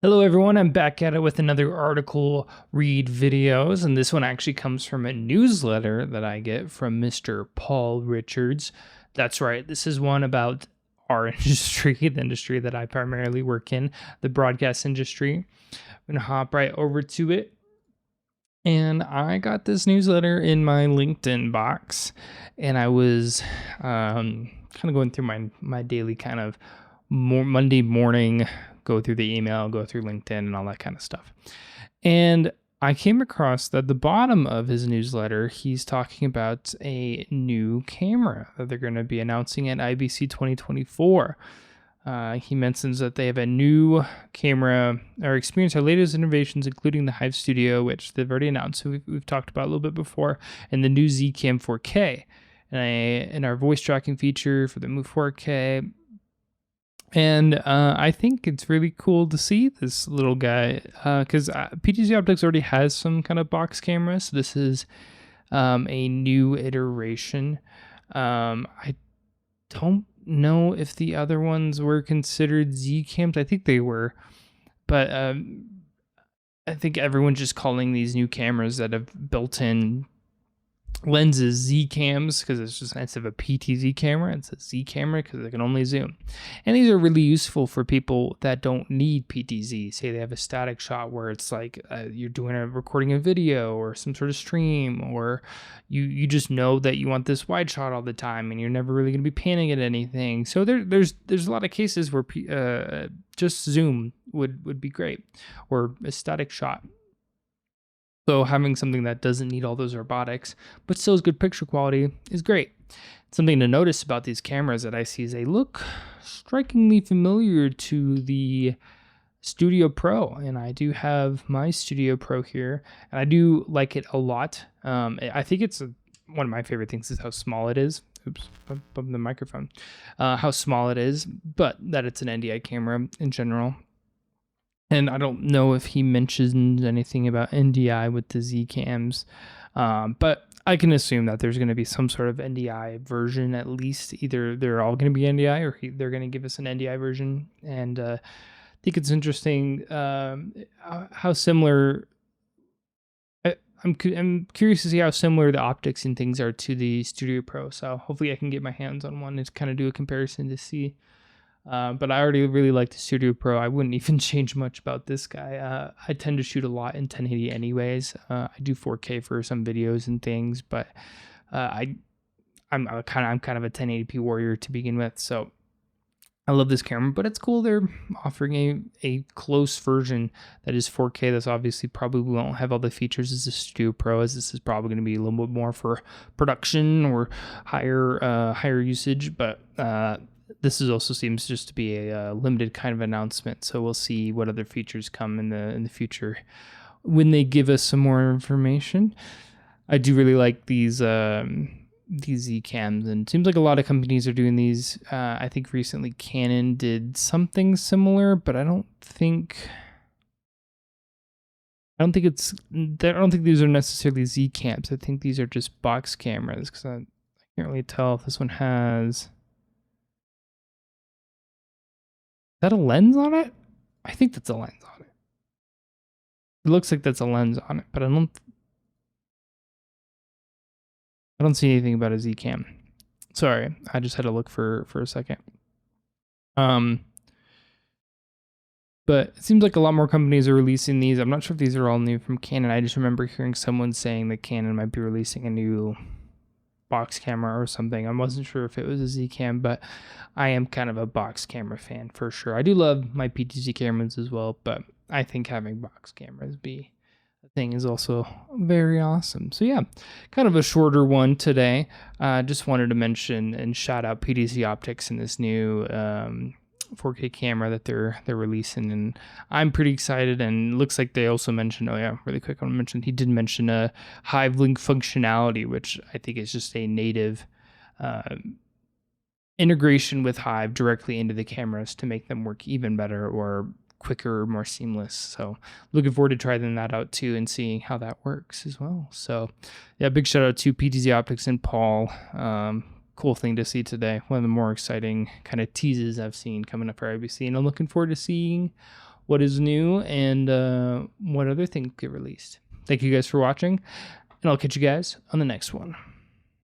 Hello everyone, I'm back at it with another article read videos, and this one actually comes from a newsletter that I get from Mr. Paul Richards. That's right, this is one about our industry, the industry that I primarily work in, the broadcast industry. I'm gonna hop right over to it. And I got this newsletter in my LinkedIn box, and I was kind of going through my daily kind of Monday morning, go through the email, go through LinkedIn, and all that kind of stuff. And I came across that at the bottom of his newsletter, he's talking about a new camera that they're going to be announcing at IBC 2024. He mentions that they have a new camera or experience our latest innovations, including the Hive Studio, which they've already announced. So we've talked about a little bit before, and the new ZCam 4K, and our voice tracking feature for the Move 4K. And I think it's really cool to see this little guy because PTZOptics already has some kind of box camera. So this is a new iteration. I don't know if the other ones were considered ZCams. I think they were. But I think everyone's just calling these new cameras that have built-in lenses ZCams because it's just instead of a PTZ camera, it's a Z camera because they can only zoom. And these are really useful for people that don't need PTZ. Say they have a static shot where it's like you're doing recording a video or some sort of stream, or you just know that you want this wide shot all the time and you're never really going to be panning at anything. So there's a lot of cases where just zoom would be great, or a static shot. So having something that doesn't need all those robotics, but still has good picture quality is great. Something to notice about these cameras that I see is they look strikingly familiar to the Studio Pro. And I do have my Studio Pro here, and I do like it a lot. I think it's one of my favorite things is how small it is. Oops, bumped the microphone. How small it is, but that it's an NDI camera in general. And I don't know if he mentions anything about NDI with the ZCams, but I can assume that there's going to be some sort of NDI version, at least. Either they're all going to be NDI or they're going to give us an NDI version. And I think it's interesting how similar. I'm curious to see how similar the optics and things are to the Studio Pro. So hopefully I can get my hands on one and kind of do a comparison to see. But I already really like the Studio Pro. I wouldn't even change much about this guy. I tend to shoot a lot in 1080 anyways. I do 4K for some videos and things, but I'm kind of a 1080p warrior to begin with. So I love this camera, but it's cool they're offering a close version that is 4K. That's obviously probably won't have all the features as the Studio Pro, as this is probably going to be a little bit more for production or higher usage, but this is also seems just to be a limited kind of announcement, so we'll see what other features come in the future when they give us some more information. I do really like these ZCams, and it seems like a lot of companies are doing these. I think recently Canon did something similar, but I don't think these are necessarily ZCams. I think these are just box cameras because I can't really tell if this one has. Is that a lens on it? I think that's a lens on it. It looks like that's a lens on it, but I don't see anything about a ZCam. Sorry, I just had to look for a second. But it seems like a lot more companies are releasing these. I'm not sure if these are all new from Canon. I just remember hearing someone saying that Canon might be releasing a new box camera or something. I wasn't sure if it was a ZCam, but I am kind of a box camera fan for sure. I do love my PTZ cameras as well, but I think having box cameras be a thing is also very awesome. So yeah, kind of a shorter one today. Just wanted to mention and shout out PTZOptics and this new 4K camera that they're releasing, and I'm pretty excited. And looks like they also mentioned, really quick, I want to mention he did mention a Hive Link functionality, which I think is just a native integration with Hive directly into the cameras to make them work even better or quicker, more seamless. So looking forward to trying that out too and seeing how that works as well. So yeah, big shout out to PTZOptics and Paul. Cool thing to see today. One of the more exciting kind of teases I've seen coming up for IBC, and I'm looking forward to seeing what is new and what other things get released. Thank you guys for watching, and I'll catch you guys on the next one.